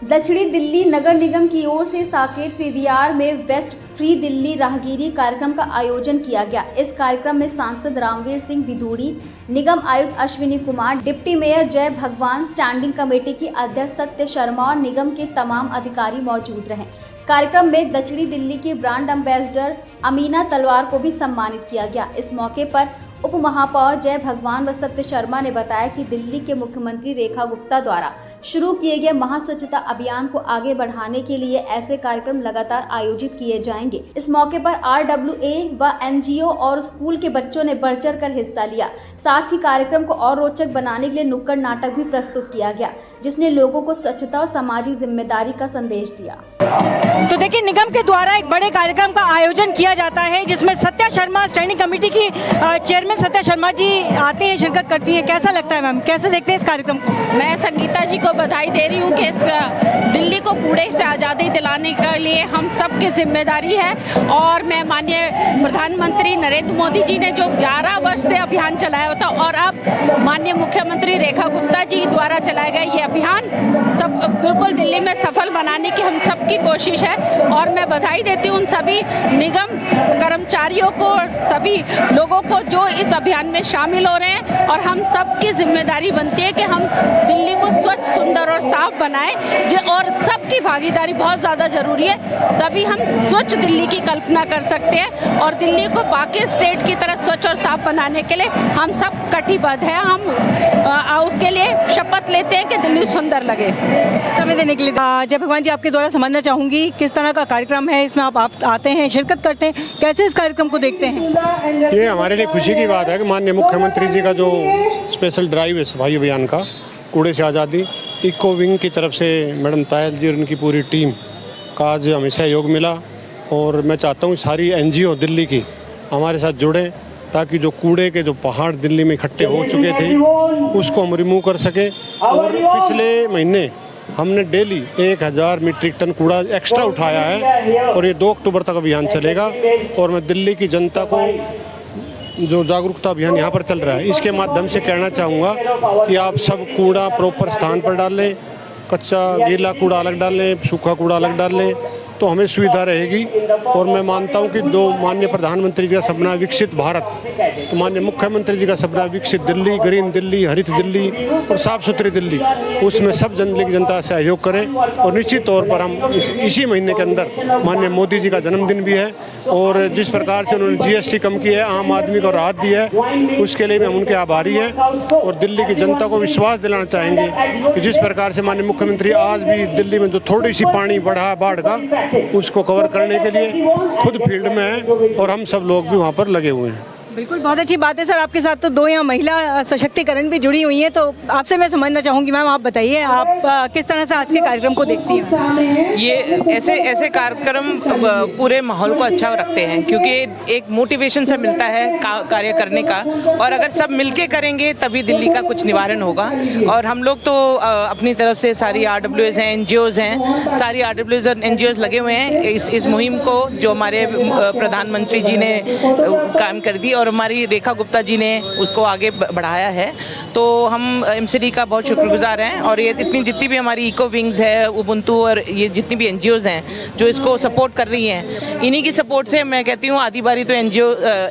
दक्षिणी दिल्ली नगर निगम की ओर से साकेत पीवीआर में वेस्ट फ्री दिल्ली राहगीरी कार्यक्रम का आयोजन किया गया। इस कार्यक्रम में सांसद रामवीर सिंह बिधूड़ी, निगम आयुक्त अश्विनी कुमार, डिप्टी मेयर जय भगवान, स्टैंडिंग कमेटी की अध्यक्ष सत्य शर्मा और निगम के तमाम अधिकारी मौजूद रहे। कार्यक्रम में दक्षिणी दिल्ली की ब्रांड एम्बेसडर अमीना तलवार को भी सम्मानित किया गया। इस मौके पर उप महापौर जय भगवान व सत्य शर्मा ने बताया कि दिल्ली के मुख्यमंत्री रेखा गुप्ता द्वारा शुरू किए गए महास्वच्छता अभियान को आगे बढ़ाने के लिए ऐसे कार्यक्रम लगातार आयोजित किए जाएंगे। इस मौके पर RWA व NGO और स्कूल के बच्चों ने बढ़ चढ़ कर हिस्सा लिया। साथ ही कार्यक्रम को और रोचक बनाने के लिए नुक्कड़ नाटक भी प्रस्तुत किया गया, जिसने लोगों को स्वच्छता और सामाजिक जिम्मेदारी का संदेश दिया। तो देखिए, निगम के द्वारा एक बड़े कार्यक्रम का आयोजन किया जाता है, जिसमें सत्या शर्मा, स्टैंडिंग कमेटी की चेयरमैन सत्या शर्मा जी आती हैं, शिरकत करती हैं। कैसा लगता है मैम, कैसे देखते हैं इस कार्यक्रम को? मैं संगीता जी को बधाई दे रही हूँ कि इस दिल्ली को कूड़े से आज़ादी दिलाने के लिए हम सब की जिम्मेदारी है। और मैं माननीय प्रधानमंत्री नरेंद्र मोदी जी ने जो 11 वर्ष से अभियान चलाया था और अब माननीय मुख्यमंत्री रेखा गुप्ता जी द्वारा चलाया गया ये अभियान सब बिल्कुल दिल्ली में सफल बनाने की हम सब की कोशिश है। और मैं बधाई देती हूँ उन सभी निगम कर्मचारियों को, सभी लोगों को जो इस अभियान में शामिल हो रहे हैं। और हम सब की जिम्मेदारी बनती है कि हम दिल्ली को स्वच्छ, सुंदर और साफ बनाएं, और सबकी भागीदारी बहुत ज़्यादा ज़रूरी है, तभी हम स्वच्छ दिल्ली की कल्पना कर सकते हैं। और दिल्ली को बाकी स्टेट की तरह स्वच्छ और साफ बनाने के लिए हम सब कटिबद्ध हैं। हम उसके लिए शपथ लेते हैं कि दिल्ली सुंदर लगे। समय देने के लिए जय भगवान जी, आपके द्वारा समझना चाहूँगी किस तरह का कार्यक्रम है, इसमें आप आते हैं, शिरकत करते हैं, कैसे इस कार्यक्रम को देखते हैं? ये हमारे लिए खुशी की बात है कि माननीय मुख्यमंत्री जी का जो स्पेशल ड्राइव है सफाई अभियान का, कूड़े से आज़ादी, इको विंग की तरफ से मैडम तायल जी और उनकी पूरी टीम का आज हमें सहयोग मिला। और मैं चाहता हूँ सारी NGO दिल्ली की हमारे साथ जुड़ें, ताकि जो कूड़े के जो पहाड़ दिल्ली में इकट्ठे हो चुके थे उसको हम रिमूव कर सकें। और पिछले महीने हमने डेली 1000 मीट्रिक टन कूड़ा एक्स्ट्रा उठाया है और ये 2 अक्टूबर तक अभियान चलेगा। और मैं दिल्ली की जनता को जो जागरूकता अभियान यहाँ पर चल रहा है इसके माध्यम से कहना चाहूँगा कि आप सब कूड़ा प्रॉपर स्थान पर डालें, कच्चा गीला कूड़ा अलग डालें, सूखा कूड़ा अलग डालें, तो हमें सुविधा रहेगी। और मैं मानता हूं कि जो माननीय प्रधानमंत्री जी का सपना विकसित भारत, तो माननीय मुख्यमंत्री जी का सपना विकसित दिल्ली, ग्रीन दिल्ली, हरित दिल्ली और साफ सुथरी दिल्ली, उसमें सब दिल्ली की जनता सहयोग करें। और निश्चित तौर पर हम इसी महीने के अंदर माननीय मोदी जी का जन्मदिन भी है और जिस प्रकार से उन्होंने GST कम की है, आम आदमी को राहत दी है, उसके लिए हम उनके आभारी हैं। और दिल्ली की जनता को विश्वास दिलाना चाहेंगे कि जिस प्रकार से माननीय मुख्यमंत्री आज भी दिल्ली में जो थोड़ी सी पानी बढ़ा बाढ़ का, उसको कवर करने के लिए खुद फील्ड में हैं और हम सब लोग भी वहाँ पर लगे हुए हैं। बिल्कुल, बहुत अच्छी बात है सर। आपके साथ तो 2 यहाँ महिला सशक्तिकरण भी जुड़ी हुई हैं, तो आपसे मैं समझना चाहूँगी मैम, आप बताइए आप किस तरह से आज के कार्यक्रम को देखती हैं? ये ऐसे कार्यक्रम पूरे माहौल को अच्छा रखते हैं, क्योंकि एक मोटिवेशन से मिलता है कार्य करने का। और अगर सब मिलके करेंगे तभी दिल्ली का कुछ निवारण होगा। और हम लोग तो अपनी तरफ से सारी RWAs हैं, NGOs हैं, सारी RWAs और NGOs लगे हुए हैं इस मुहिम को, जो हमारे प्रधानमंत्री जी ने काम कर दी और हमारी रेखा गुप्ता जी ने उसको आगे बढ़ाया है। तो हम MCD का बहुत शुक्रगुजार हैं। और ये जितनी भी हमारी इको विंग्स है, उबुंटू और ये जितनी भी NGOs हैं जो इसको सपोर्ट कर रही हैं, इन्हीं की सपोर्ट से मैं कहती हूँ आधी बारी तो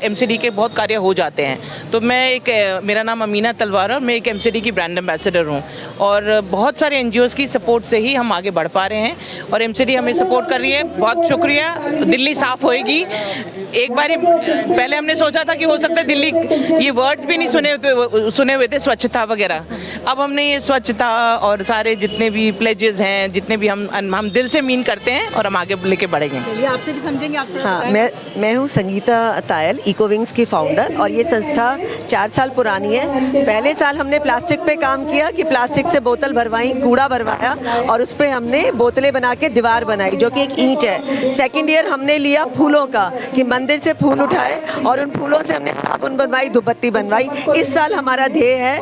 MCD के बहुत कार्य हो जाते हैं। तो मैं मेरा नाम अमीना तलवार है, मैं एक MCD की ब्रांड एम्बेसडर हूँ। और बहुत सारे NGOs की सपोर्ट से ही हम आगे बढ़ पा रहे हैं और MCD हमें सपोर्ट कर रही है। बहुत शुक्रिया। दिल्ली साफ़ होएगी। एक बार पहले हमने सोचा था कि हो सकता है दिल्ली, ये वर्ड्स भी नहीं सुने हुए थे स्वच्छता वगैरह। अब हमने ये स्वच्छता और सारे जितने भी प्लेजेस हैं, जितने भी हम दिल से मीन करते हैं और हम आगे लेके बढ़ेंगे। चलिए, आपसे भी समझेंगे। आप हाँ, मैं हूँ संगीता तायल, इको विंग्स की फाउंडर। और ये संस्था 4 साल पुरानी है। पहले साल हमने प्लास्टिक पे काम किया कि प्लास्टिक से बोतल भरवाई, कूड़ा भरवाया और उस पर हमने बोतलें बना के दीवार बनाई जो कि एक ईंट है। सेकेंड ईयर हमने लिया फूलों का, कि मंदिर से फूल उठाए और उन फूलों से हमने साबुन बनवाई, धूपबत्ती बनवाई। इस साल हमारा ध्येय है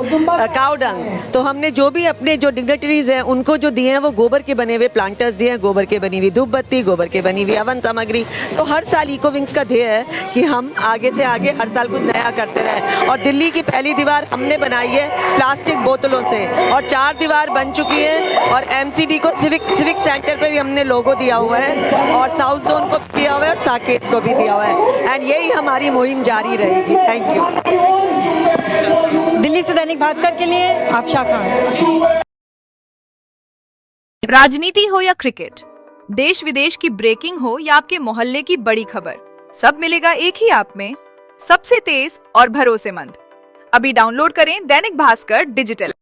काऊ डंग। तो हमने जो भी अपने जो डिग्नेटरीज हैं उनको जो दिए हैं वो गोबर के बने हुए प्लांटर्स दिए हैं, गोबर के बनी हुई धूपबत्ती, गोबर के बनी हुई हवन सामग्री। तो हर साल इको विंग्स का ध्येय है कि हम आगे से आगे हर साल कुछ नया करते रहें। और दिल्ली की पहली दीवार हमने बनाई है प्लास्टिक बोतलों से, और 4 दीवार बन चुकी है। और एमसीडी को सिविक सेंटर पे भी हमने लोगो दिया हुआ है, और साउथ जोन को दिया हुआ है, और साकेत को भी दिया हुआ है। एंड यही हमारी मुहिम जारी रहेगी। Thank you. दिल्ली से दैनिक भास्कर के लिए आफशा खान। राजनीति हो या क्रिकेट, देश विदेश की ब्रेकिंग हो या आपके मोहल्ले की बड़ी खबर, सब मिलेगा एक ही ऐप में, सबसे तेज और भरोसेमंद। अभी डाउनलोड करें दैनिक भास्कर डिजिटल।